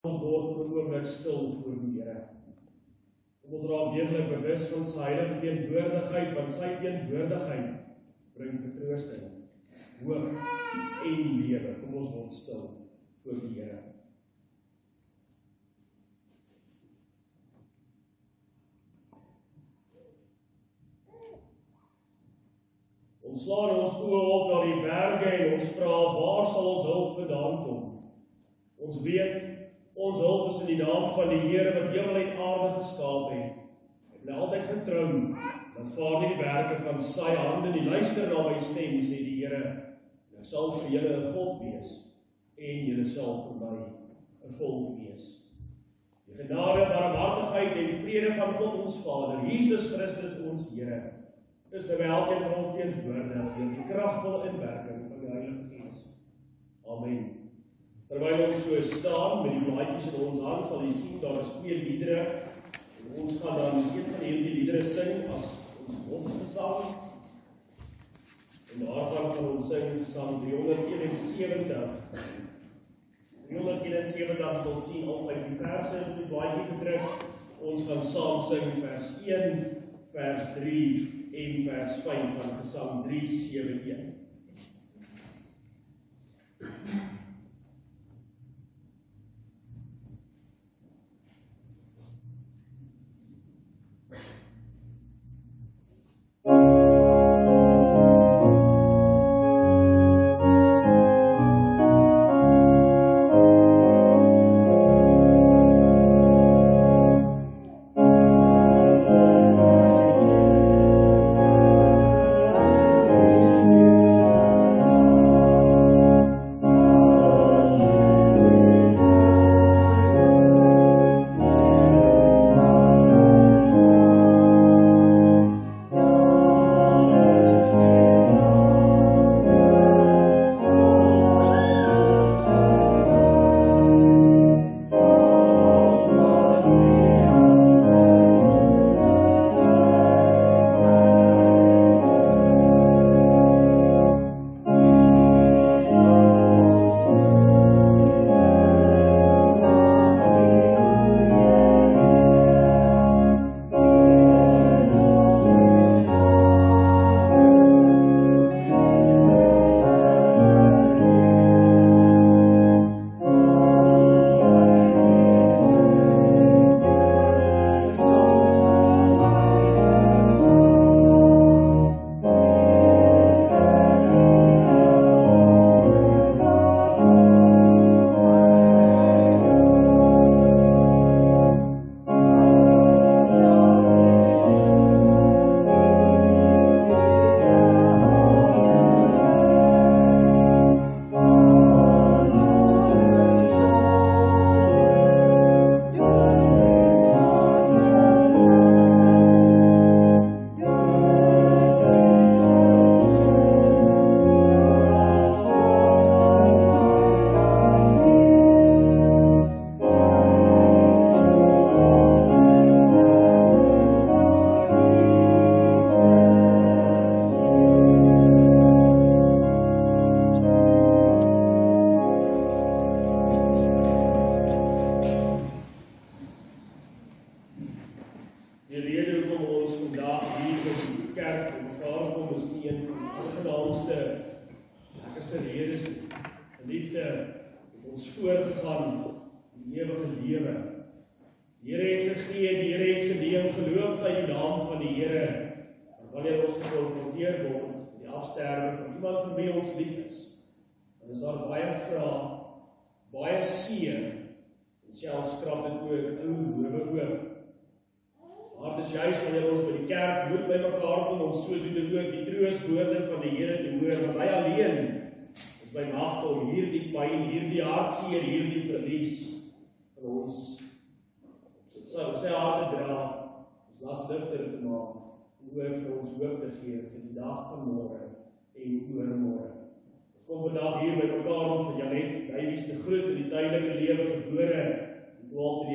Ons word vir 'n oomblik stil voor die Here. Ons raak deeglik bewus van sy heilige teenwoordigheid, want sy teenwoordigheid bring vertroosting, hoop en lewe. Kom ons word stil voor die Here. Ons slaan ons oë op na die berge en ons vra, waar sal ons hulp vandaan kom? Ons weet, ons hulp is in die naam van die Here wat hemel en aarde geskaap het. En altyd getrou, dat vaar nie die werke van sy hande nie. Luister na my stem, sê die Here. Ek sal vir julle 'n God wees, en julle sal vir my 'n volk wees. Die genade, barmhartigheid en vrede van God ons Vader, Jesus Christus ons Here, is by elkeen van ons teenwoordig deur die kragvolle inwerking van die Heilige Gees. Amen. Terwyl ons so staan met die blaadjies in ons hand, sal jy sien daar is 2 liedere. En ons gaan dan een van hierdie liedere sing as ons hofgesang. En daarvan gaan ons sing Psalm 371. 371 sal sien altyd die verse op die blaadjie gedruk. Ons gaan saam sing vers 1, vers 3 en vers 5 van Psalm 371.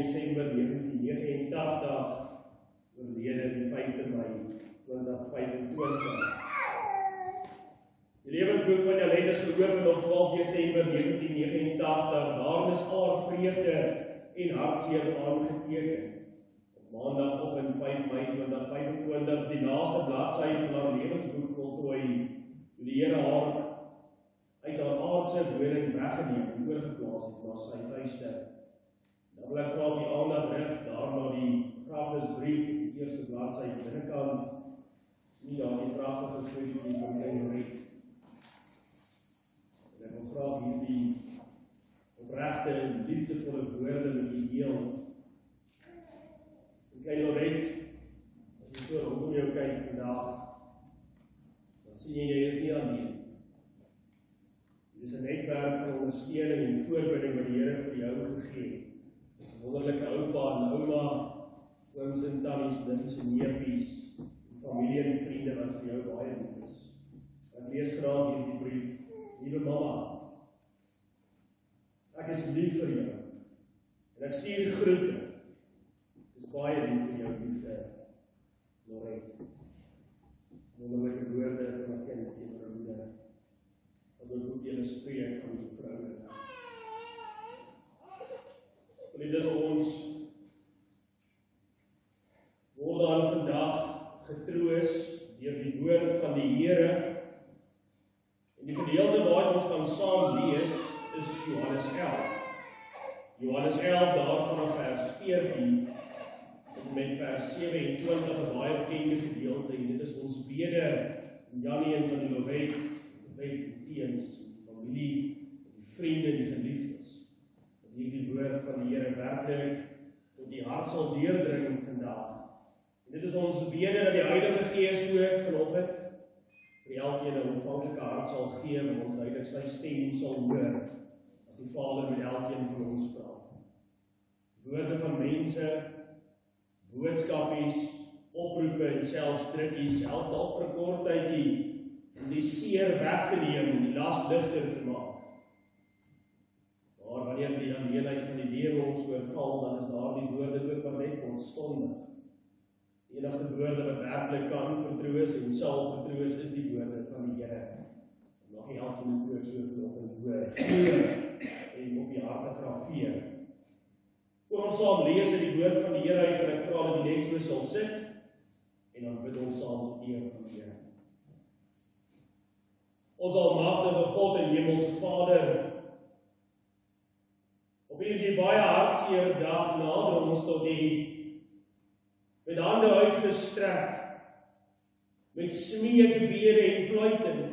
Desember 1989 oorlede die 5de Mei 2025. Die lewensboek van Jalet is geopen op 12 Desember 1989. Daarin is al haar vreugde en hartseer aangeteken. Maandagoggend 5 Mei 2025 is die laaste bladsy van haar lewensboek voltooi, toe die Here haar uit haar aardse woning weggeneem en oorgeplaas het na sy tuiste. Dan wil ek graag die aandag rig daar na die begrafnisbrief, die eerste bladsy binnekant. Is nie daar die pragtige fotootjie van klein Red. En ek wil graag hierdie opregte en liefdevolle woorde met u deel. Klein Lorette, as jy so rondom jou kyk vandag, dan sien jy is nie alleen. Dit is 'n netwerk van ondersteuning en voorbereiding wat die Here vir jou gegee het. 'n Wonderlike oupa en ouma, ooms en tannies, niggies en neefies, familie en vriende wat vir jou baie lief is. Ek lees graag hierdie brief. Liewe mamma, ek is lief vir jou en ek stuur groete. Baie lief vir jou liefde, Lorette. Wonderlike woorde van 'n kind teenoor 'n moeder. Wat ook julle spreek van die vroue. Dit is ons word dan vandag getroos deur die woord van die Here. En die gedeelte waarin ons kan saam lees is Johannes 11. Johannes 11 daarvan vers 14. Met vers 27 'n baie bekende gedeelte en dit is ons bede Janie en van die Lorette, teens, familie, die vriende en die geliefdes. Dat hierdie woord van die Here werklik tot die hart sal deurdring vandag. En dit is ons bede dat die Heilige Gees ook vanoggend vir elkeen 'n ontvanklike hart sal gee en ons duidelik sy stem sal hoor as die Vader met elkeen van ons praat. Woorde van mense, boodskapies, oproepe en selfs drukkies, help dalk vir 'n kort tydjie om die seer weg te neem en die las ligter te maak. Maar wanneer die alleenheid van die lewe ons oorval, dan is daar die woorde ook maar net ontstondig. Die enigste woorde wat werklik kan vertroos en sal vertroos is die woorde van die Here. Mag nie elkeen ook so vanoggend hoor en op die harte graveer. Voor ons saam lees uit die woord van die Here uit, en ek vra dat die net so sal sit, en dan bid ons saam tot eer van die Here. Ons almagtige God en hemelse Vader, op hierdie baie hartseer dag nader ons tot U, met hande uitgestrek, met smeekbede en pluitend,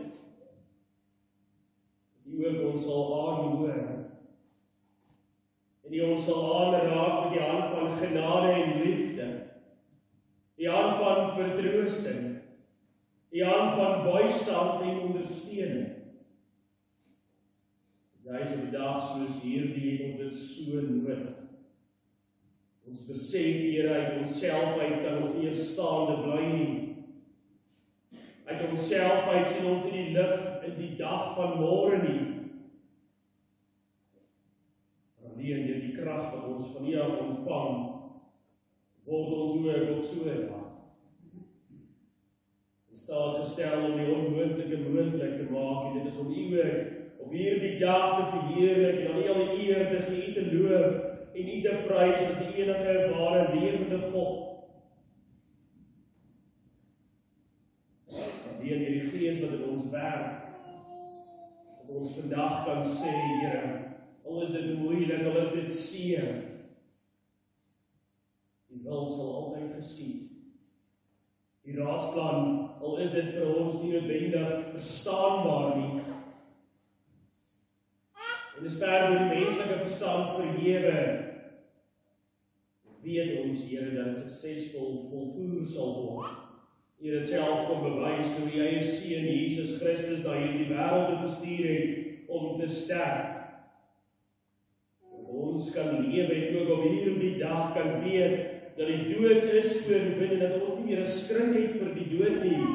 die ook ons sal aanhoor, en die ons sal aanraak met die hand van genade en liefde, die hand van vertroosting, die hand van bystand en ondersteuning. Juis op die dag soos hierdie het ons dit so nodig. Ons besef, Here, uit onsself uit kan ons nie staande bly nie. Uit onsself uit sien ons nie die lig in die dag van môre nie. Alleen deur die krag wat ons van U af ontvang, word ons ook tot so 'n dag. In staat gestel om die onmoontlike moontlik te maak, en dit is om U op hierdie dag te verheerlik en aan U al die eer te gee, U te loof en U te prys as die enige ware lewende God. Alleen deur die Gees wat in ons werk, dat ons vandag kan sê, Here, al is dit moeilik, al is dit seer, die wil sal altyd geskied. Die raadsplan, al is dit vir ons nie noodwendig verstaanbaar nie, en is ver deur die menslike verstand verhewe, weet ons, Here, dat dit suksesvol volvoer sal word. U het self kom bewys hoe U eie Seun Jesus Christus na hierdie wêreld gestuur het om te sterf. Ons kan lewe en ook op hierdie dag kan weet dat die dood is oorwin en dat ons nie meer 'n skrik het vir die dood nie.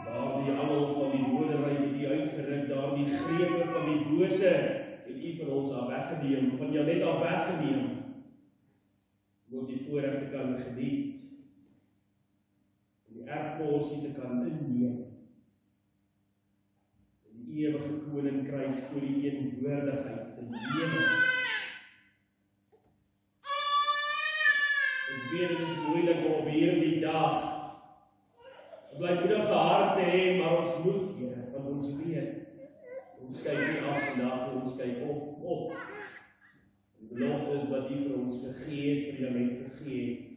Daardie angel van die doderyk het U uitgeruk, daardie grepe van die bose het U van ons af weggeneem, van jou net af weggeneem, om die voorreg te kan geniet, en die erfposie te kan inneem, en die ewige koninkryk voor die eenwoordigheid te lewe. weet dit is moeilik om op hierdie dag 'n blymoedige hart te hê, maar ons moet, Here, want ons weet, ons kyk nie af vandag, ons kyk op. Die belofte is wat U vir ons gegee het, Firmament gegee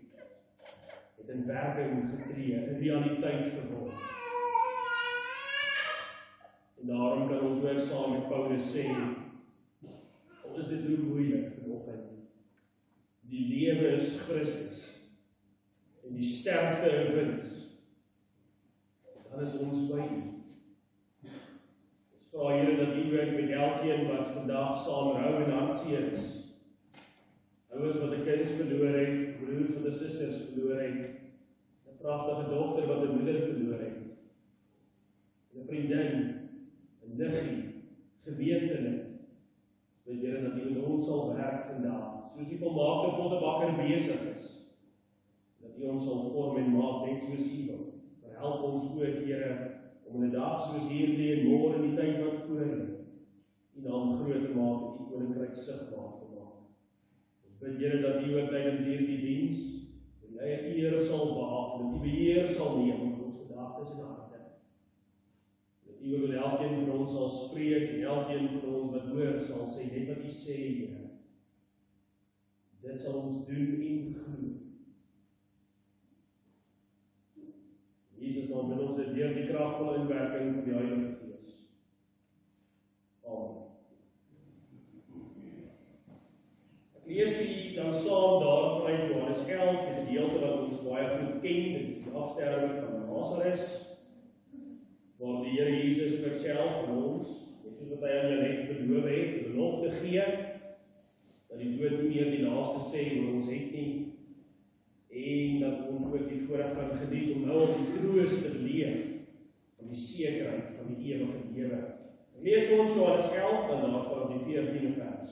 het in werking getree, 'n realiteit geword. En daarom kan ons ook saam met Paulus sê, al is dit hoe moeilik vanoggend, die lewe is Christus, en die sterkte 'n wins, dan is ons by U. Ons vra Here dat U ook met elkeen wat vandag saam rou en hartseer is, ouers wat 'n kind verloor het, broers wat 'n susters verloor het, 'n pragtige dogter wat 'n moeder verloor het, 'n vriendin, 'n niggie, gewetene, dat Here dat U met ons sal werk vandag, soos die volmaakte pottebakker besig is, dat U ons sal vorm en maak net soos U wil. Maar help ons ook, Here, om in 'n dag soos hierdie en môre in die tyd wat voor lê, U naam groot te maak en U koninkryk sigbaar te maak. Ons bid, Here, dat U ook tydens hierdie diens die eie eer sal behaag, dat U beheer sal neem in ons gedagtes en harte. Dat U wil elkeen van ons sal spreek en elkeen van ons wat hoor sal sê net wat U sê, Here. Dit sal ons doen en glo. Jesus, dan bid ons dit deur die kragvolle inwerking van die Heilige Gees. Amen. Ek lees vir u dan saam daar vanuit Johannes 11, die gedeelte wat ons baie goed ken, dit is die afsterwing van Lazarus, waar die Here Jesus vir self aan ons, net soos wat hy aan Janet beloof het, die belofte gee, dat die dood nie meer die laaste sê oor ons het nie, en dat ons ook die voorreg kan geniet om nou op die troos te leef van die sekerheid van die ewige lewe. Lees vir ons Johannes 11 en daar vanaf die 14de vers.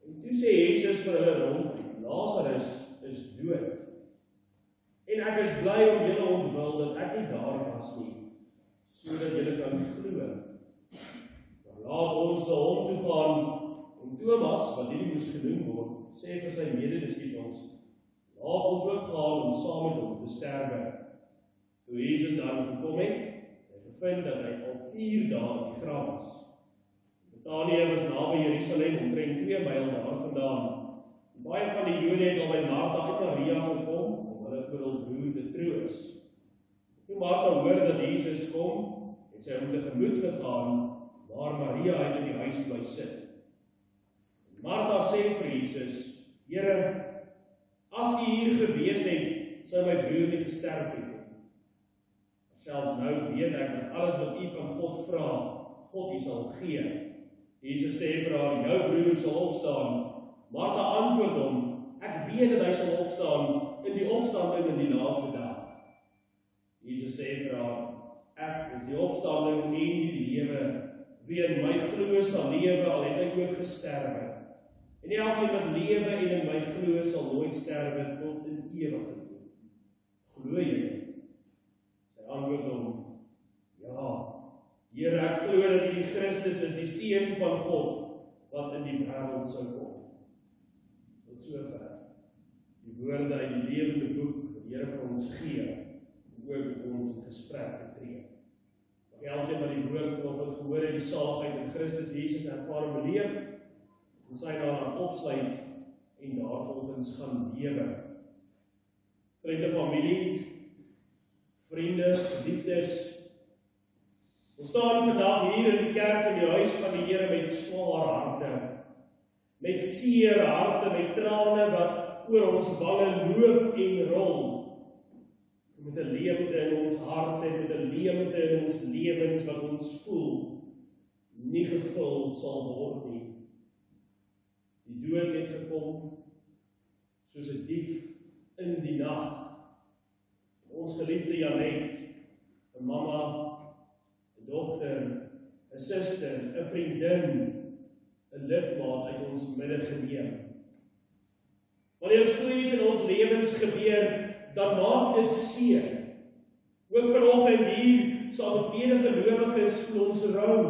En toe sê Jesus vir hulle rond, Lazarus is dood. En ek is bly om julle ontwil dat ek nie daar was nie, sodat julle kan glo. Maar laat ons na hom toe gaan, en Thomas, wat hierdie moes genoem word, sê vir sy mededisippels, laat ons ook gaan om saam met hom te sterwe. Toe Jesus dan gekom het, gevind dat hy al 4 dae in die graf was. Betanië was naby Jerusalem, omtrent 2 myl daarvandaan. Baie van die Jode het al by Martha en Maria gekom, om hulle vir hul broer te troos. Toe Martha hoor dat Jesus kom, het sy hom tegemoet gegaan, maar Maria het in die huis bly sit. Martha sê vir Jesus, Here, as U hier gewees het, sou my broer nie gesterf het. Selfs nou weet ek dat alles wat U van God vra, God U sal gee. Jesus sê vir haar, jou broer sal opstaan. Martha antwoord hom, ek weet dat hy sal opstaan in die opstanding in die laaste dag. Jesus sê vir haar, ek is die opstanding en die lewe. Wie in my glo sal lewe, al het hy ook gesterwe. En elkeen wat lewe en in my glo sal nooit sterwe tot in ewigheid. Glo jy dit? Sy antwoord hom, ja, Here, ek glo dat U die Christus is, die Seun van God, wat in die wêreld sou kom. Tot sover die woorde uit die lewende boek wat die Here vir ons gee, om ook met ons in gesprek te tree. Mag elkeen wat die woord vanoggend gehoor het, die saligheid in Christus Jesus ervaar en beleef, en sy daaraan opsluit en daarvolgens gaan lewe. Vriende, familie, vriende, geliefdes, ons staan vandag hier in die kerk in die huis van die Here met swaar harte, met seer harte, met trane wat oor ons wange loop en rol, met 'n leemte in ons harte, met 'n leemte in ons lewens wat ons voel, nie gevul sal word nie. Die dood het gekom, soos 'n dief in die nag. Ons geliefde Janet, 'n mamma, 'n dogter, 'n suster, 'n vriendin, 'n lidmaat uit ons midde geneem. Wanneer so iets in ons lewens gebeur, dan maak dit seer. Ook vanoggend hier, saam met medegelowiges voel ons rou.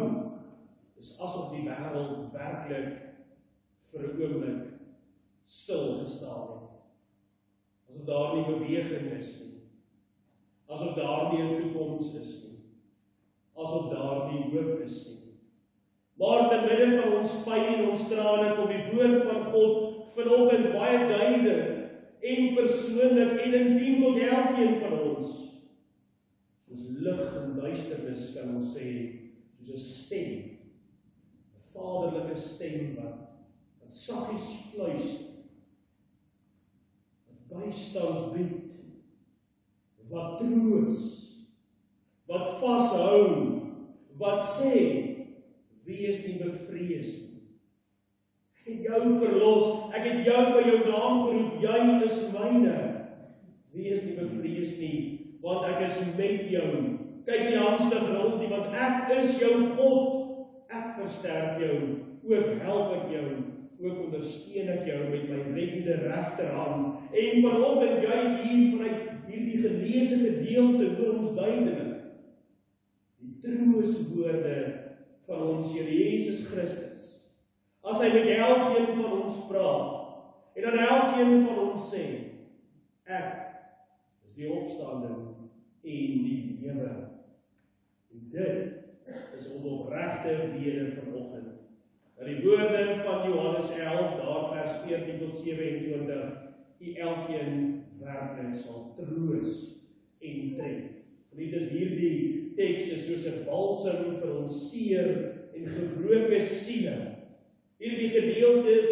Dis asof die wêreld werklik vir 'n oomblik stil gestaan het. asof daar nie beweging is nie, asof daar nie 'n toekoms is nie, asof daar nie hoop is nie. Maar te midde van ons pyn en ons trane kom die woord van God vanoggend baie duidelik en persoonlik en intiem tot elkeen van ons. Soos lig en duisternis kan ons sê, soos 'n stem, 'n vaderlike stem wat saggies fluister, wat bystand bied, wat troos, wat vashou, wat sê, wees nie bevrees nie. Ek het jou verlos, ek het jou by jou naam geroep, jy is myne. Wees nie bevrees nie, want ek is met jou. Kyk nie angstig rond nie, want ek is jou God. Ek versterk jou, ook help ek jou, ook ondersteun ek jou met my reddende regterhand. En vanoggend juis hier vanuit hierdie geleesde gedeelte hoor ons duidelik die trooswoorde van ons Here Jesus Christus. As hy met elkeen van ons praat, en dan elkeen van ons sê, ek is die opstanding en die lewe. En dit is ons opregte bede vanoggend. Dat die woorde van Johannes 11, daar vers 14 tot 27, u elkeen werklik sal troos en tref. Dit is hierdie teks is soos 'n balsem vir ons seer en gebroke siele. Hierdie gedeelte is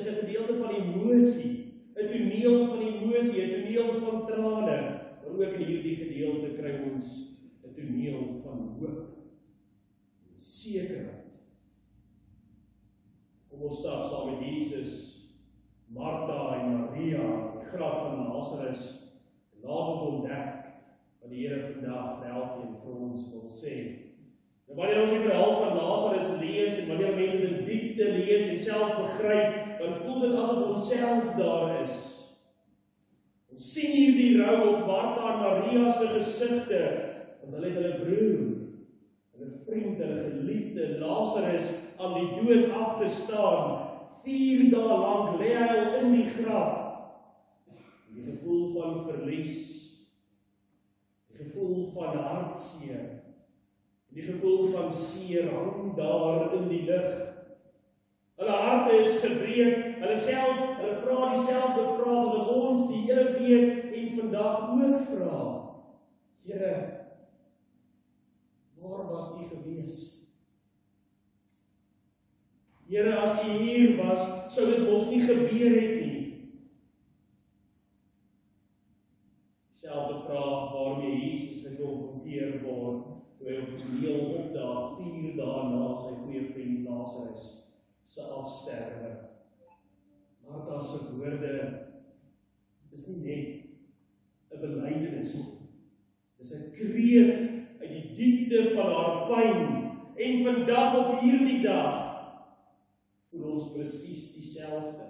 'n gedeelte van emosie, 'n toneel van emosie, 'n toneel van trane, maar ook in hierdie gedeelte kry ons 'n toneel van hoop, sekerheid. Kom ons stap saam met Jesus, Martha en Maria, die graf van Lazarus, en laat ons ontdek wat die Here vandag vir elkeen vir ons wil sê. En wanneer ons die verhaal van Lazarus lees, en wanneer mense dit in diepte lees en self begryp, dan voel dit asof ons self daar is. Ons sien hier die rou op Martha en Maria se gesigte, want hulle het hulle broer, hulle vriend, hulle geliefde, Lazarus, aan die dood afgestaan. 4 dae lank lê hy al in die graf. Die gevoel van verlies, die gevoel van hartseer, die gevoel van seer hang daar in die lug. Hulle harte is gebreek, hulle vra dieselfde vraag wat ons die hele week en vandag ook vra. Here, waar was u gewees? Here, as u hier was, sou dit mos nie gebeur het nie. Selfde vraag waarmee Jesus gekonfronteer word, toe hy op die toneel opdaag, 4 dae na sy goeie vriend Lazarus se afsterwe. Martha se woorde is nie net 'n belydenis nie. Dis 'n kreet uit die diepte van haar pyn. En vandag op hierdie dag voel ons presies dieselfde.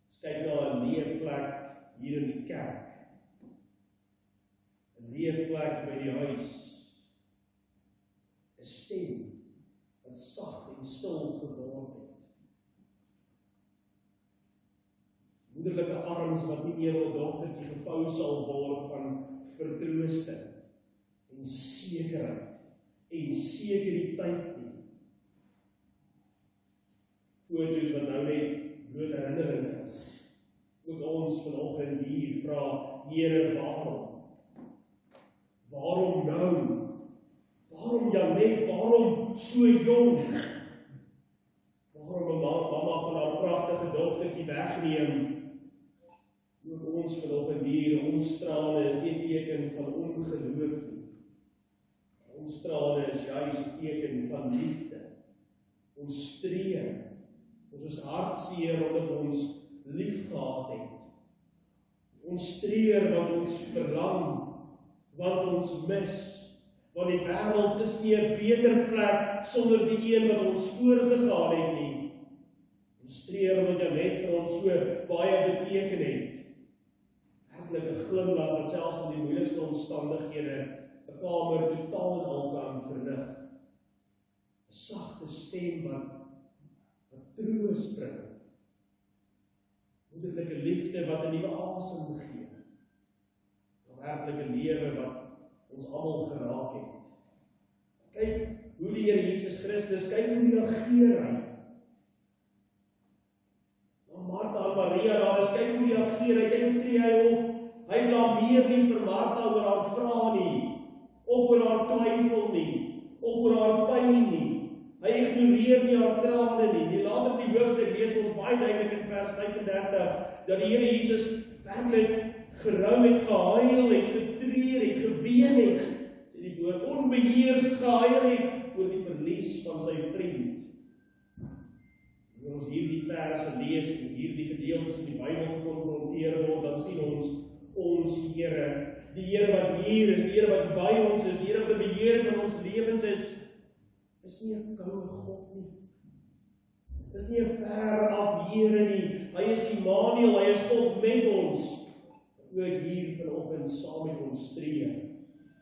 Ons kyk na 'n leë plek hier in die kerk. 'n Leë plek by die huis. 'n Stem wat sag en stil geword het. Moederlike arms wat nie meer op dogtertjie gevou sal word van vertroosting en sekerheid en sekuriteit nie. Foto's wat nou net bloot herinnering is. Ook ons vanoggend hier vra, Here, waarom? Waarom nou? Waarom Janet? Waarom so jong? Waarom 'n mamma van haar pragtige dogtertjie wegneem? Ook ons vanoggend hier, ons trane is nie 'n teken van ongeloof nie. Ons trane is juis 'n teken van liefde. Ons streer. Ons is hartseer omdat ons lief gehad het. Ons streer want ons verlang, want ons mis. Want die wêreld is nie 'n beter plek sonder die een wat ons voorgegaan het nie. Ons streer omdat jy net vir ons so baie beteken het. Werklik 'n glimlag wat selfs in die moeilikste omstandighede 'n kamer totaal en al kan verlig. 'n Sagte stem wat troos bring. moederlike liefde wat 'n nuwe asem gee. 'n Werklike lewe wat ons almal geraak het. Kyk hoe die Here Jesus Christus, kyk hoe reageer hy. Martha en Maria daar is, kyk hoe reageer hy, kyk hoe tree hy op. Hy blameer nie vir Martha oor haar vra nie, of oor haar twyfel nie, of oor haar pyn nie. Hy ignoreer nie haar trane nie. Die later in die hoofstuk lees ons baie duidelik in vers 35 dat die Here Jesus werklik gerou het, gehuil het, getreur het, geween het, sê die woord, onbeheers gehuil het oor die verlies van sy vriend. Wanneer ons hierdie verse lees en hierdie gedeeltes in die Bybel gekonfronteer word, dan sien ons Here, die Here wat hier is, die Here wat by ons is, die Here wat die beheer van ons lewens is nie 'n koue God nie. Dis nie 'n ver af Here nie. Hy is Immanuel, hy is God met ons. Ook hier vanoggend saam met ons tree.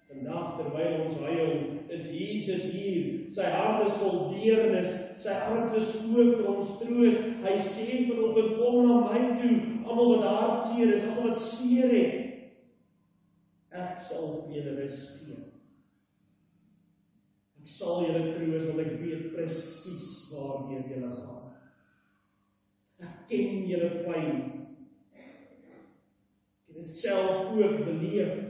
Vandag terwyl ons huil, is Jesus hier. Sy hart is vol deernis, sy hart is oop vir ons troos. Hy sê vanoggend, kom na my toe, almal wat hartseer is, almal wat seer het. Ek sal vir julle rus gee. Ek sal julle troos, want ek weet presies waarheen julle gaan. Ek ken julle pyn. Ek het dit self ook beleef.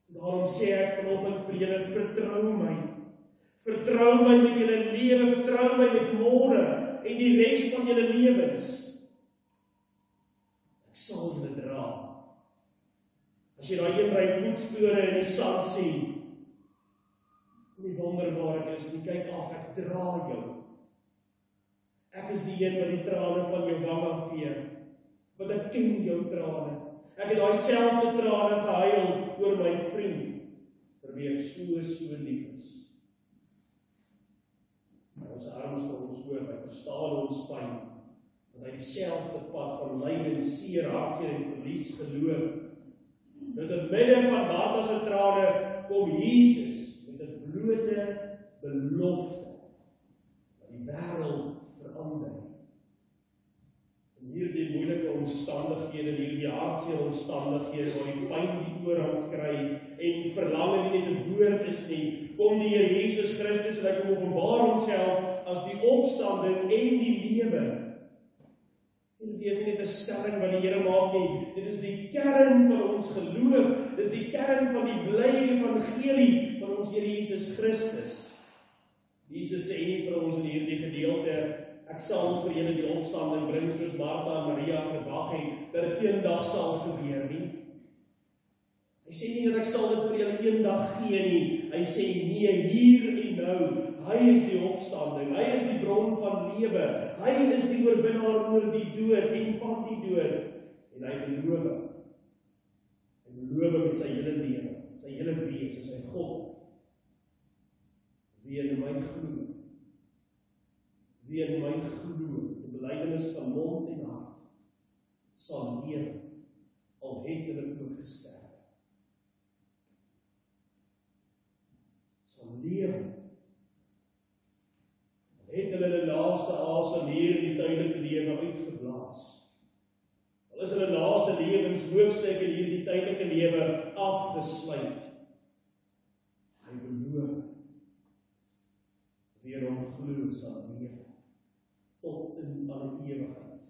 Daarom sê ek vanoggend vir julle, vertrou my. Vertrou my met julle lewe, vertrou my met môre en die res van julle lewens. Ek sal julle dra. As jy daai een ry voetspore in die sand sien, nie wonder waar ek is nie, kyk af, ek dra jou. Ek is die een wat die trane van jou wang afvee, want ek ken jou trane. Ek het daai selfde trane gehuil oor my vriend, vir wie ek so lief is. Maar ons arms vir ons oop, hy verstaan ons pyn, want hy dieselfde pad van lyding, seer, hartseer en verlies geloop. Met die midde van Martha se trane kom Jesus met 'n blote belofte wat die wêreld verander. In hierdie moeilike omstandighede, hierdie hartseer omstandighede waar die pyn die oorhand kry en verlange nie net 'n woord is nie, kom die Here Jesus Christus en hy kom openbaar homself as die opstanding en die lewe. Dit is nie net 'n stelling wat die Here maak nie, dit is die kern van ons geloof, dit is die kern van die blye evangelie van ons Here Jesus Christus. Jesus sê nie vir ons in hierdie gedeelte, ek sal vir julle die opstanding bring soos Martha en Maria gewag het, dat dit eendag sal gebeur nie. Hy sê nie dat ek sal dit vir julle eendag gee nie, hy sê nee, hier en nou. Hy is die opstanding, hy is die bron van lewe, hy is die oorwinnaar oor die dood en van die dood. En hy beloof met sy hele lewe, sy hele wees, sy God. Wie in my glo, die belydenis van mond en hart, sal lewe, al het hulle ook gesterf. Sal lewe, het hulle die laaste asem hier in die tydelike lewe uitgeblaas. Al is hulle laaste lewenshoofstuk in hierdie tydelike lewe afgesluit. Hy beloof, wie hom glo sal lewe, tot in alle ewigheid.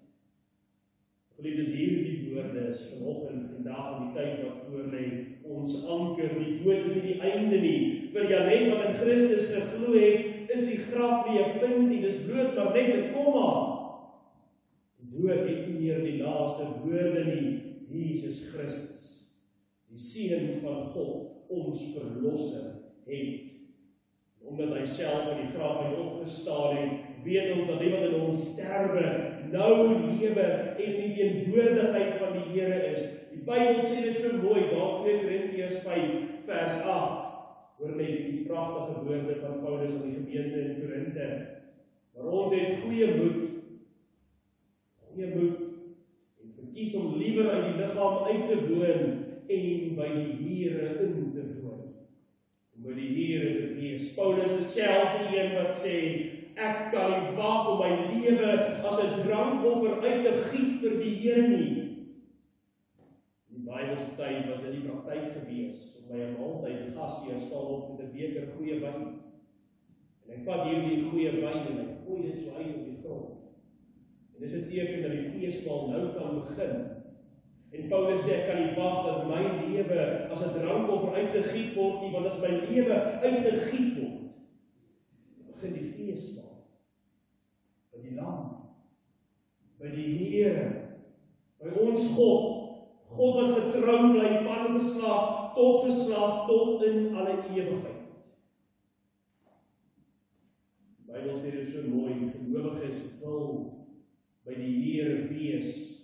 Geliefdes, hierdie woorde is vanoggend, vandag in die tyd wat voorlê, ons anker. Die dood is nie die einde nie. Vir Janet wat in Christus geglo het, is die graf nie 'n punt nie, dis bloot maar net 'n komma. Die dood het nie meer die laaste woorde nie. Jesus Christus, die Seun van God, ons verlosser, het. Omdat hy self uit die graf het opgestaan het, weet ons dat die wat in ons sterwe, nou lewe en die teenwoordigheid van die Here is. Die Bybel sê dit so mooi, daar 2 Korintiërs 5 vers 8. Hoor net die pragtige woorde van Paulus aan die gemeente in Korinthe. Maar ons het goeie moed, en verkies om liewer uit die liggaam uit te woon en by die Here in te woon. Om by die Here te wees. Paulus is self die een wat sê, Ek kan nie wag om my lewe as 'n drankoffer uit te giet vir die Here nie. In die Bybelse tyd was dit die praktyk gewees om by 'n maaltyd die gasheer staan op met 'n beker goeie wyn. En hy vat hierdie goeie wyn en hy gooi dit so uit op die grond. En dis 'n teken dat die feesmaal nou kan begin. En Paulus sê, ek kan nie wag dat my lewe as 'n drankoffer uitgegiet word nie, want as my lewe uitgegiet word, begin die feesmaal. By die Lam, by die Here, by ons God wat getrou bly van geslag tot geslag, tot in alle ewigheid. Die Bybel sê dit so mooi, gelowiges wil by die Here wees.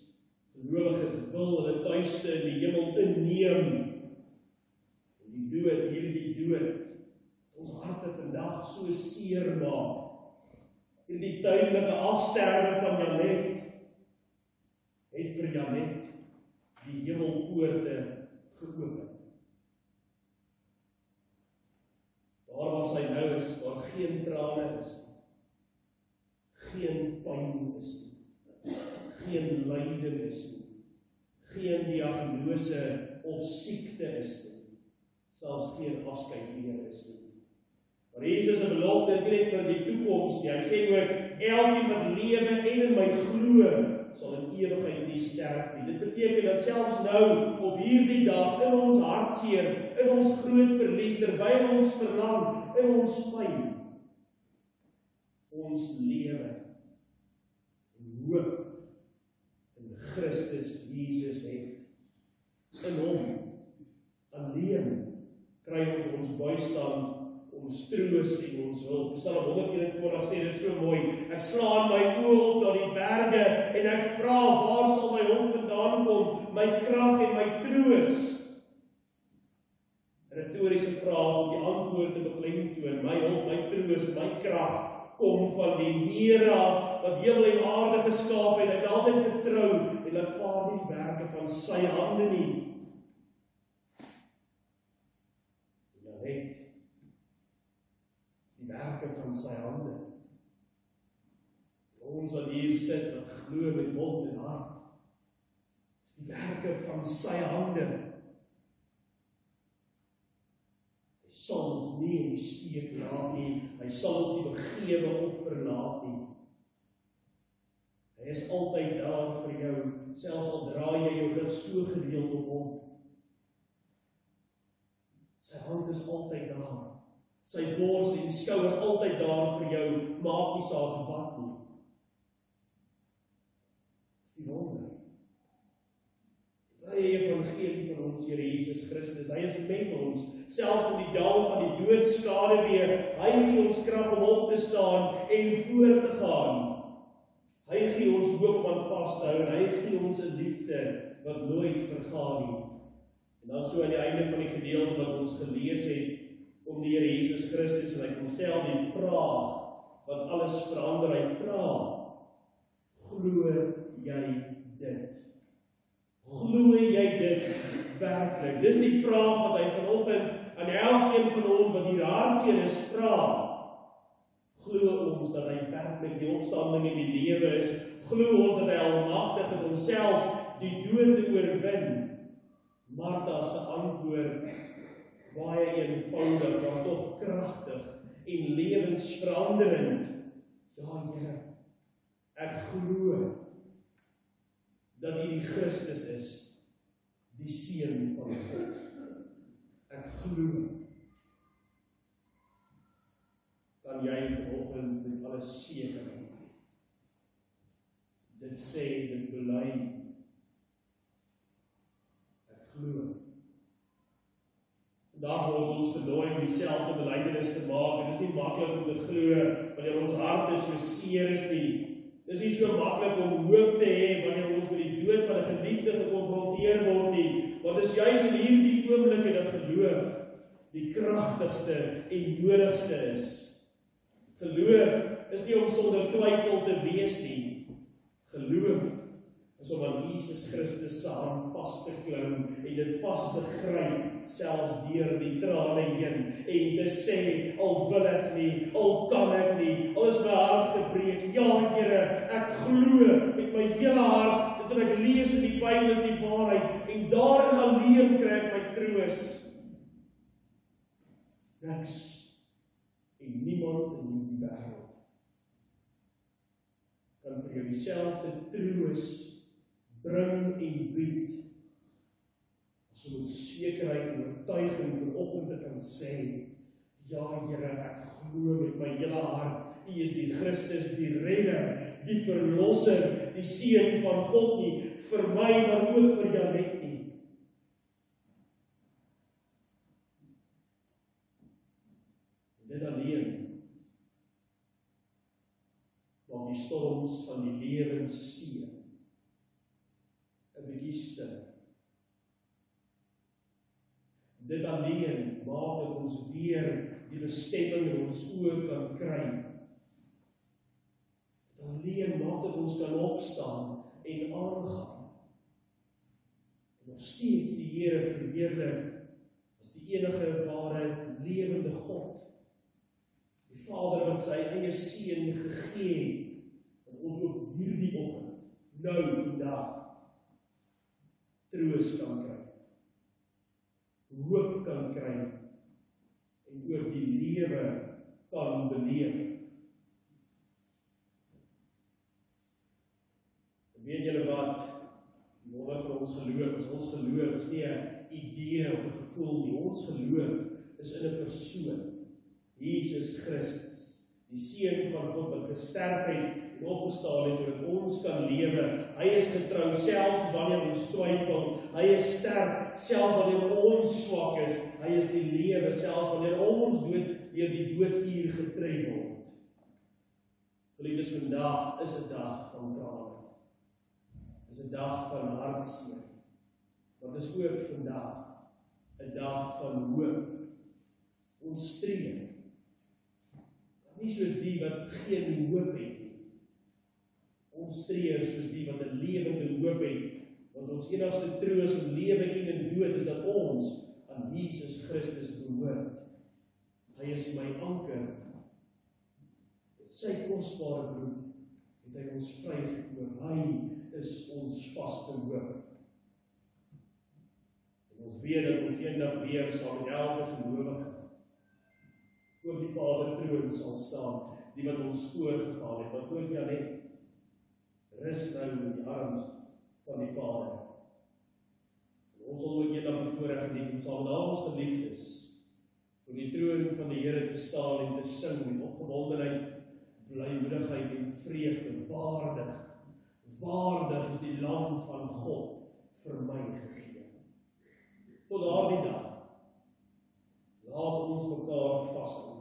Gelowiges wil hulle tuiste in die hemel inneem. En hierdie dood, ons harte vandag so seer maak. Hierdie tydelike afsterwe van Janet, het vir Janet die hemelpoorte geopen. Daar waar sy nou is, waar geen trane is, geen pyn is nie, geen lyding is nie, geen diagnose of siekte is nie, selfs geen afskeid meer is nie. Maar Jesus se belofte is nie net vir die toekoms nie. Hy sê ook, elkeen wat lewe en in my glo, sal in ewigheid nie sterf nie. Dit beteken dat selfs nou, op hierdie dag, in ons hartseer, in ons groot verlies, terwyl ons verlang, in ons pyn, ons lewe en hoop in Christus Jesus het. In hom alleen kry ons bystand, ons troos en ons hulp. Psalm 121 sê dit so mooi, ek slaan my oë op na die berge en ek vra, waar sal my hulp vandaan kom, my krag en my troos? Retoriese vraag om die antwoord te beklemtoon, my hulp, my troos, my krag kom van die Here wat hemel en aarde geskaap het, hy het altyd getrou en laat vaar nie die werke van sy hande nie. Die werke van sy hande. Ons wat hier sit, wat glo met mond en hart, is die werke van sy hande. Hy sal ons nie in die steek laat nie, hy sal ons nie begewe of verlaat nie. Hy is altyd daar vir jou, selfs al draai jy jou rug so gereeld op hom. Sy hand is altyd daar. Sy bors en skouer altyd daar vir jou, maak nie saak wat nie. Dis die wonder. Die blye evangelie van ons Here Jesus Christus, hy is met ons, selfs in die daal van die doodskade weer, hy gee ons krag om op te staan en voor te gaan. Hy gee ons hoop om vas te hou, en hy gee ons 'n liefde wat nooit vergaan nie. En dan so aan die einde van die gedeelte wat ons gelees het, om die Here Jesus Christus, en hy kom stel die vraag, wat alles verander, hy vra, glo jy dit? Glo jy dit werklik? Dis die vraag wat hy vanoggend aan elkeen van ons wat hier hartseer is, vra. Glo ons dat hy werklik die opstanding en die lewe is? Glo ons dat hy almagtig is om selfs die dood te oorwin? Martha se antwoord, baie eenvoudig, maar tog kragtig en lewensveranderend. Ja, Here, ek glo dat U die Christus is, die Seun van God. Ek glo. Kan jy vanoggend met alle sekerheid dit sê, dit bely? Ek glo. Vandag word ons genooi om dieselfde belydenis te maak, en dit is nie maklik om te glo, wanneer ons hart so seer is nie. Dit is nie so maklik om hoop te hê, wanneer ons met die dood van 'n geliefde gekonfronteer word nie, want dit is juis in hierdie oomblikke dat geloof die kragtigste en nodigste is. Geloof is nie om sonder twyfel te wees nie. Geloof is om aan Jesus Christus se hand vas te klou en dit vas te gryp, selfs deur die trane heen, en te sê, al wil ek nie, al kan ek nie, al is my hart gebreek, ja Here, ek glo met my hele hart, dat ek lees in die Bybel is die waarheid, en daarin alleen kry ek my troos. Niks en niemand in die wêreld kan vir jou dieselfde troos bring en bied, as om met sekerheid en oortuiging vanoggend te kan sê, ja Here, ek glo met my hele hart, U is die Christus, die redder, die verlosser, die seun van God nie, vir my, maar ook vir Janet nie. Dit alleen maak die storms van die lewenssee 'n bietjie stil. Dit alleen maak dat ons weer die bestemming in ons oë kan kry. Dit alleen maak dat ons kan opstaan en aangaan. En nog steeds die Here verheerlik as die enige ware lewende God. Die Vader wat sy eie seun gegee het, dat ons ook hierdie oggend, nou vandag, troos kan kry. Hoop kan kry en ook die lewe kan beleef. Weet julle wat? Die wonder van ons geloof is nie 'n idee of 'n gevoel nie. Ons geloof is in 'n persoon, Jesus Christus, die seun van God wat gesterf het en opgestaan het sodat ons kan lewe. Hy is getrou selfs wanneer ons twyfel. Hy is sterk selfs wanneer ons swak is. Hy is die lewe selfs wanneer ons deur die doodsuur getref word. Geliefdes, vandag is 'n dag van trane. Is 'n dag van hartseer. Wat is ook vandag 'n dag van hoop. Ons tree. Nie soos die wat geen hoop het nie. Ons tree soos die wat 'n lewende hoop het. Want ons enigste troos in lewe en in dood is dat ons aan Jesus Christus behoort. Hy is my anker. Met sy kosbare bloed het hy ons vrygekoop. Hy is ons vaste hoop. En ons weet dat ons eendag weer saam met elke gelowige voor die Vader troon sal staan, die wat ons voorgegaan het, wat ook Janet rus nou in die arms van die Vader. En ons sal ook eendag die voorreg geniet om saam met al ons geliefdes voor die troon van die Here te staan en te sing met opgewondenheid, blymoedigheid en vreugde. Waardig is die Lam van God vir my gegee. Tot daardie dag, laat ons mekaar vashou.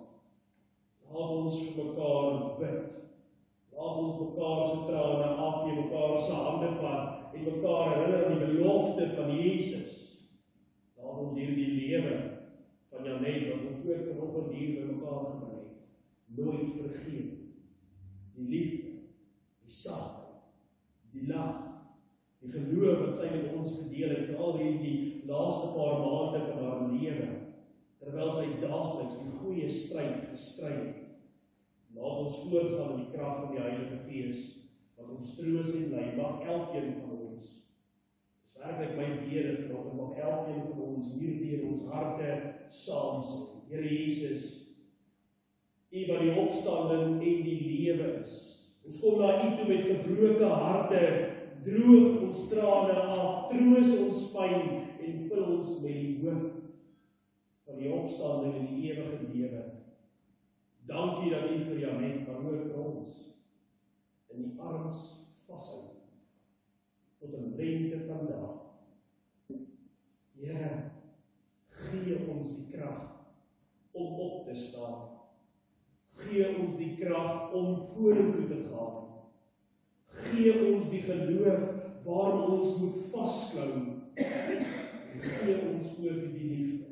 Laat ons vir mekaar bid. Laat ons mekaar se trane afvee, mekaar se hande vat en mekaar herinner aan die belofte van Jesus. Laat ons hierdie lewe van Janet, wat ons ook vanoggend hier by mekaar gebring het, nooit vergeet. Die liefde, die sagte, die lag, die geloof wat sy met ons gedeel het, vir al die laaste paar maande van haar lewe, terwyl sy daagliks die goeie stryd gestry het. Laat ons voortgaan in die krag van die Heilige Gees, wat ons troos en lei, mag elkeen van ons, dis werklik my bede vanoggend, mag elkeen van ons hierdie in ons harte saam sing. Here Jesus, U wat die opstanding en die lewe is. Ons kom na U toe met gebroke harte, droog ons trane af, troos ons pyn en vul ons met die hoop van die opstanding en die ewige lewe. Dankie dat U vir Janet, maar ook vir ons in die arms vashou tot 'n lente van dag. Here, gee ons die krag om op te staan. Gee ons die krag om vorentoe te gaan. Gee ons die geloof waarom ons moet vasklou. Gee ons ook die liefde.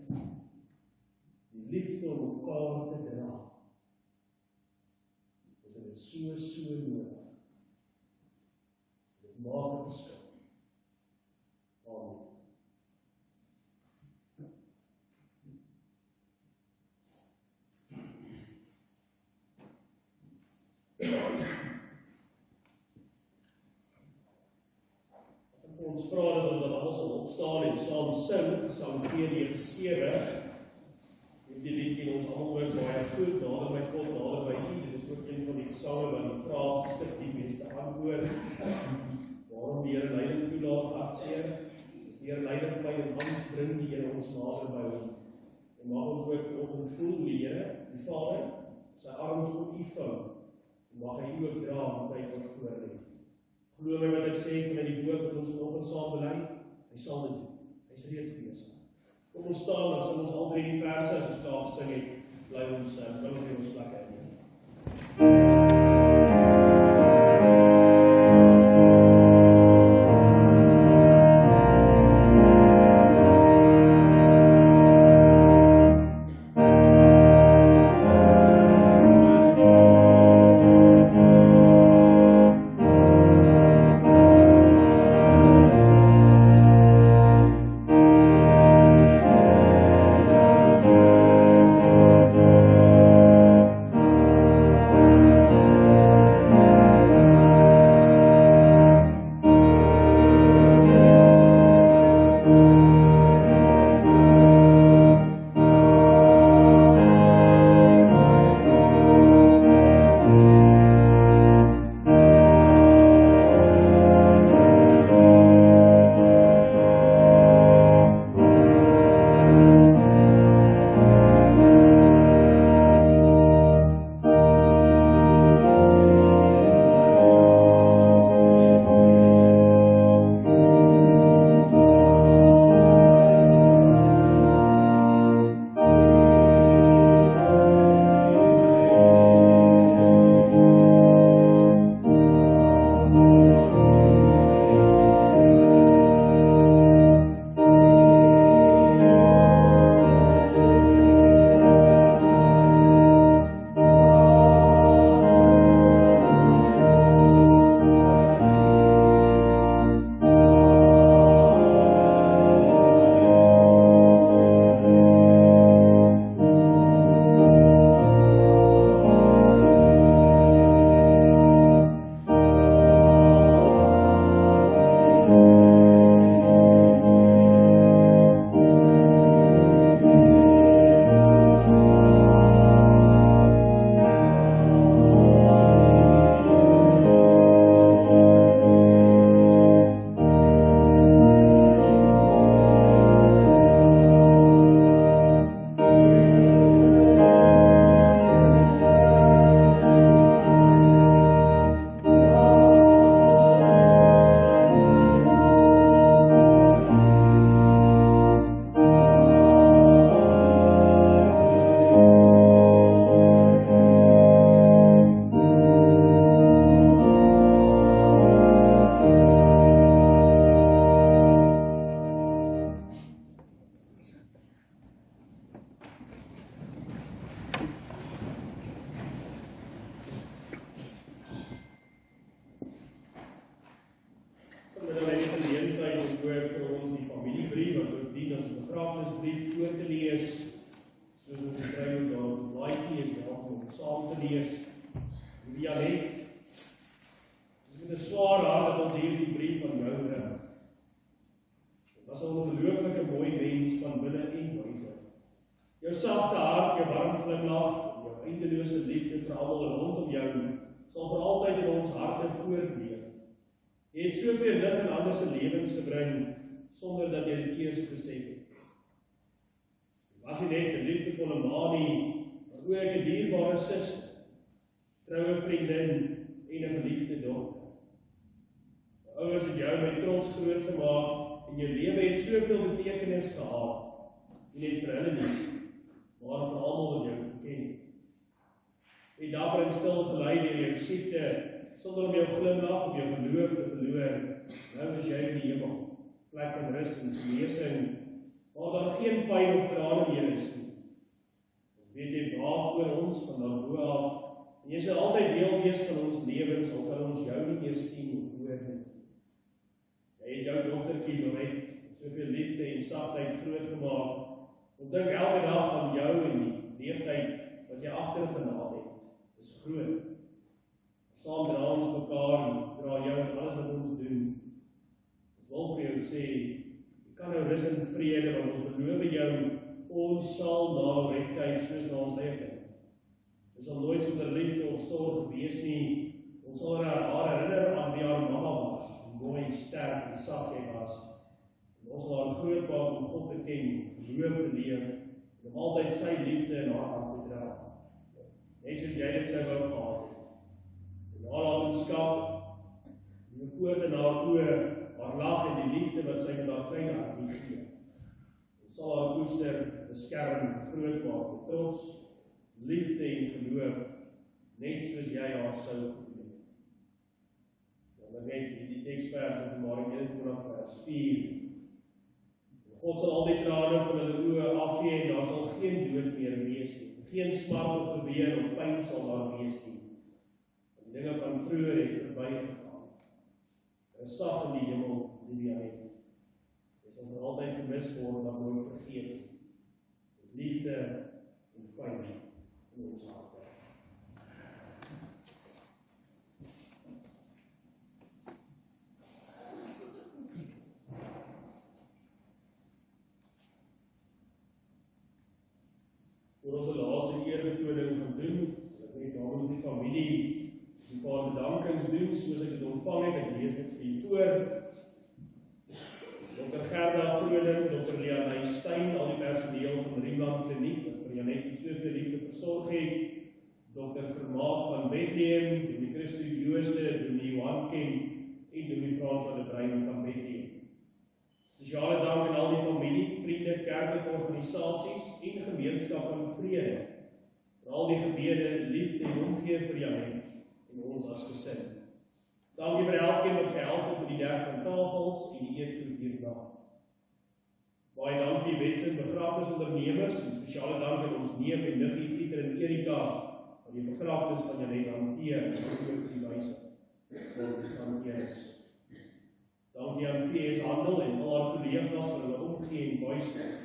Die liefde om mekaar te dra. Ons het dit so nodig. Dit maak 'n verskil. Amen. opstaan en saam sing, Psalm 2:7. Die lied ken ons almal ook baie goed, nader by God, nader by U. Dit is ook een van die psalme wat die vraag stuk die meeste antwoord. Waarom die Here lyding toelaat, hartseer? Is die Here lyding pyn en angs bring die Here ons nader by Hom. En mag ons ook vanoggend voel die Here, die Vader, sy arms op U vou. En mag hy U ook dra en by God voorlê. Glo my wat ek sê vanuit die woord wat ons vanoggend saam bely, hy sal dit doen. Hy is reeds besig. Kom ons staan, dan sal ons al drie die verse as ons klaar gesing het, bly ons weer ons plek uit. Sonder dat jy dit eers besef het. Was jy net 'n liefdevolle ma nie, maar ook 'n dierbare suster, troue vriendin en 'n geliefde dogter. Jou ouers het jou met trots grootgemaak en jou lewe het soveel betekenis gehad. Nie net vir hulle nie, maar vir almal wat jou geken het. Jy het dapper en stil gelei deur jou siekte, sonder om jou glimlag of jou geloof te verloor. Nou is jy in die hemel. Plek en rus en genesing, waar daar geen pyn of trane meer is nie. Ons weet jy waak oor ons van daar bo af, en jy sal altyd deel wees van ons lewens, al kan ons jou nie meer sien of hoor nie. Jy het jou dogtertjie Lorette, soveel liefde en sagtheid groot gemaak. Ons dink elke dag aan jou en die leeftyd wat jy agtergelaat het. Dis groot. Saam dra ons mekaar en ons dra jou in alles wat ons doen. Wil vir jou sê, jy kan nou rus en vrede, want ons beloof jou, ons sal na reg kyk soos na ons eie kind. Ons sal nooit sonder liefde of sorg wees nie. Ons sal haar herinner aan wie haar mamma was, mooi, sterk en sag jy was. En ons sal haar groot maak om God te ken, geloof te leef, en om altyd sy liefde in haar hart te dra. Net soos jy dit sou wou gehad het. En nalatenskap, die voort in haar oë, haar lag en die liefde wat sy met haar klein hart nie gee. Ons sal haar koester, beskerm, groot maak, met trots, liefde en geloof, net soos jy haar sou gedoen. Dan net die teksvers in Openbaring 21 vers 4. God sal al die trane van hulle oë afvee en daar sal geen dood meer wees nie. Geen smart of geween of pyn sal daar wees nie. Die dinge van vroeër het verbygegaan. Is sag in die hemel, die het. Dit sal vir altyd gemis word, maar nooit vergeet. Met liefde en pyn in ons harte. Voor ons laaste eerbetoning gaan doen, ek net namens die familie die paar bedankings doen, soos ek dit ontvang het, ek lees dit vir u voor. Dr. Gerda Groening, Dr. Leanne Stein, al die personeel van Riemann Kliniek, wat vir Janet met soveel liefde versorg het, Dr. Vermaak van Bethlehem, Dominee Christo Jooste, Dominee Johan Ken en Dominee Frans van de Bruin van Bethlehem. Spesiale dank aan al die familie, vriende, kerklike organisasies en gemeenskap van vrede, vir al die gebede, liefde en omgee vir Janet en ons as gesin. Dankie vir elkeen wat gehelp het met die dek van tafels en die eetgroep hierna. Baie dankie Wetsen begrafnisondernemers en spesiale dank aan ons neef en niggie Pieter en Erika aan die begrafnis van Janet hanteer en ook die wyse van Eers. Dankie aan VS Handel en al haar kollegas vir hulle omgee en bystand.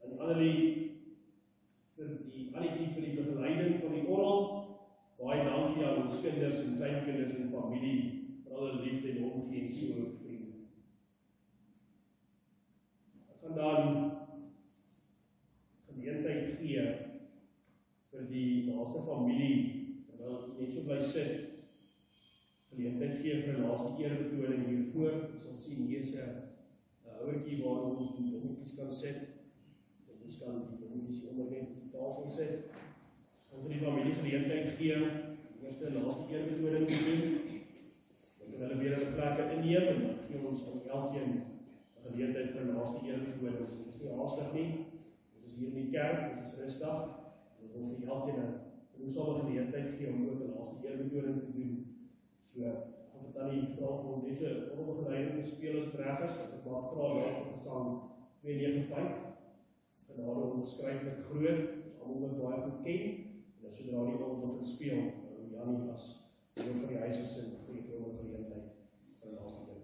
En Annelie vir die begeleiding van die orgel. Baie dankie aan ons kinders en kleinkinders en familie vir alle liefde en omgee en so vriende. Ek gaan dan geleentheid gee vir die naaste familie, terwyl net so bly sit, geleentheid gee vir 'n laaste eerbetoning hiervoor. Ons sal sien hier is 'n houertjie waar ons die blommetjies kan sit. Ons kan die blommetjies onderneem op die tafel sit. Ons vir die familie geleentheid gee, eerste en laaste eerbetoning te doen. Dan kan hulle weer 'n plek inneem en dan gee ons aan elkeen 'n geleentheid vir 'n laaste eerbetoning. Ons is nie haastig nie. Ons is hier in die kerk, ons is rustig. Ons wil vir elkeen 'n genoegsame geleentheid gee om ook 'n laaste eerbetoning te doen. So, gaan het dan die vraag om net so orgelbegeleiding te speel as reg is, as ek mag vra laat op Gesang 295, genade onbeskryflik groot, ons almal wat baie goed ken, en as sodra die orgel begin speel, Janie as deel van die huisgesin, goeie vrome geleentheid vir die laaste keer.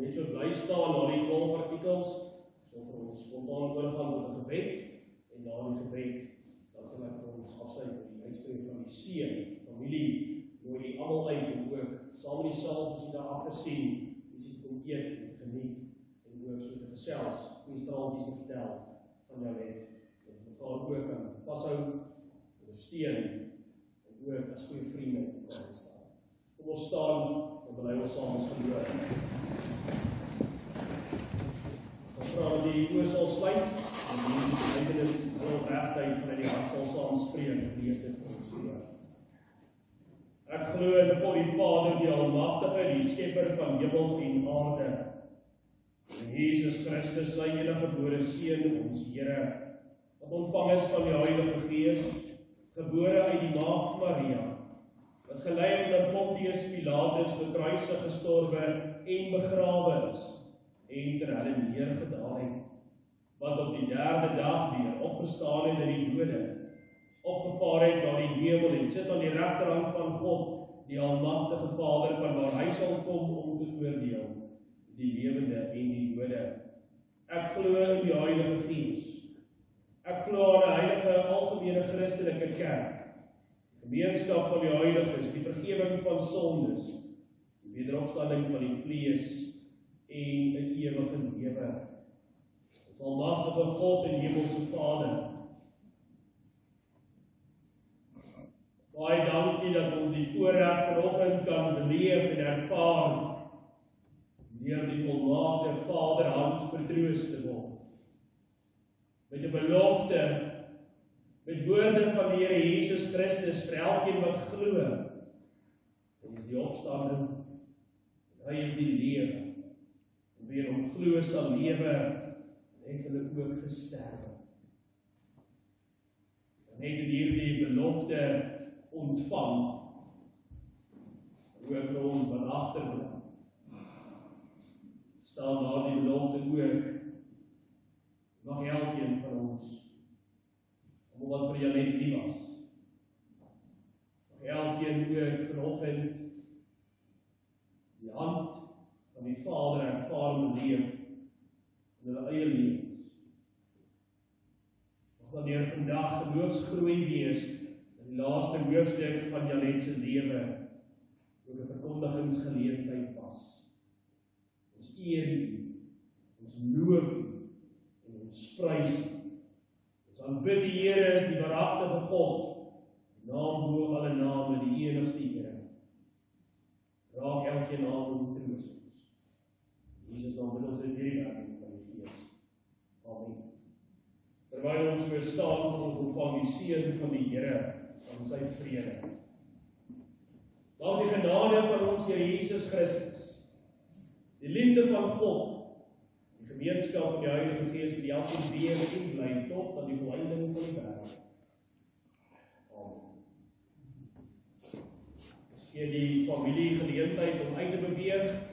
net so bly staan na die 12 artikels, so vir ons spontaan oorgaan tot 'n gebed, en na die gebed, dan sal ek vir ons afsluit met die uitspreek van die seën, familie, nooi die almal uit om ook saam in die saal soos jy daar agter sien, ietsie te kom eet en geniet en ook so te gesels, die straaltjies te vertel van jou net, en mekaar ook kan vashou, ondersteun en ook as goeie vriende kan staan. Kom ons staan en bely ons saam ons geloof. Ons vra dat die oë sal sluit en die belydenis hulle opregtheid vanuit die hart sal saam spreek en lees dit vir ons voor. Ek glo in God die Vader, die Almagtige, die Skepper van hemel en aarde, en Jesus Christus, sy eniggebore Seun, ons Here, wat ontvang is van die Heilige Gees, gebore uit die Maagd Maria, wat gelei onder Pontius Pilatus gekruisig, gestorwe en begrawe is, en ter hulle neergedaal het, wat op die 3de dag weer opgestaan het uit die dode, opgevaar het na die hemel en sit aan die regterhand van God, die Almagtige Vader, van waar hy sal kom om te oordeel, die lewende en die dode. Ek glo in die Heilige Gees. Ek glo aan 'n heilige algemene Christelike kerk, die gemeenskap van die heiliges, die vergewing van sondes, die wederopstanding van die vlees en 'n ewige lewe. Ons almagtige God en hemelse Vader, baie dankie dat ons die voorreg vanoggend kan beleef en ervaar deur die volmaakte Vaderhand vertroos te word. Met 'n belofte, met woorde van die Here Jesus Christus vir elkeen wat glo. Hy is die opstanding, hy is die lewe. En wie hom glo sal lewe, het hulle ook gesterwe. En het hierdie belofte ontvang, ook vir ons wat agterbly. Staan daar die belofte ook, mag elkeen van ons, om wat vir julle lief was, mag elkeen ook vanoggend die hand van die Vader ervaar en leef in hulle eie lewens. Mag wanneer vandag geloofsgroei wees, die laaste hoofstuk van Janet se lewe, ook 'n verkondigingsgeleentheid was. Ons eer U, ons loof U, en ons prys U. Ons aanbid die Here as die waaragtige God, die naam bo alle name, die enigste Here. Raak elkeen naam en troos ons. In Jesus naam bid ons dit hierdie werking van die Gees. Amen. Terwyl ons so staan, ons ontvang die seën van die Here, en sy vrede. Mag die genade van ons Here Jesus Christus, die liefde van God, die gemeenskap van die Heilige Gees met die elkeen wees en bly tot aan die volleinding van die wêreld. Amen. Ons gee die familie geleentheid om uit te beweeg.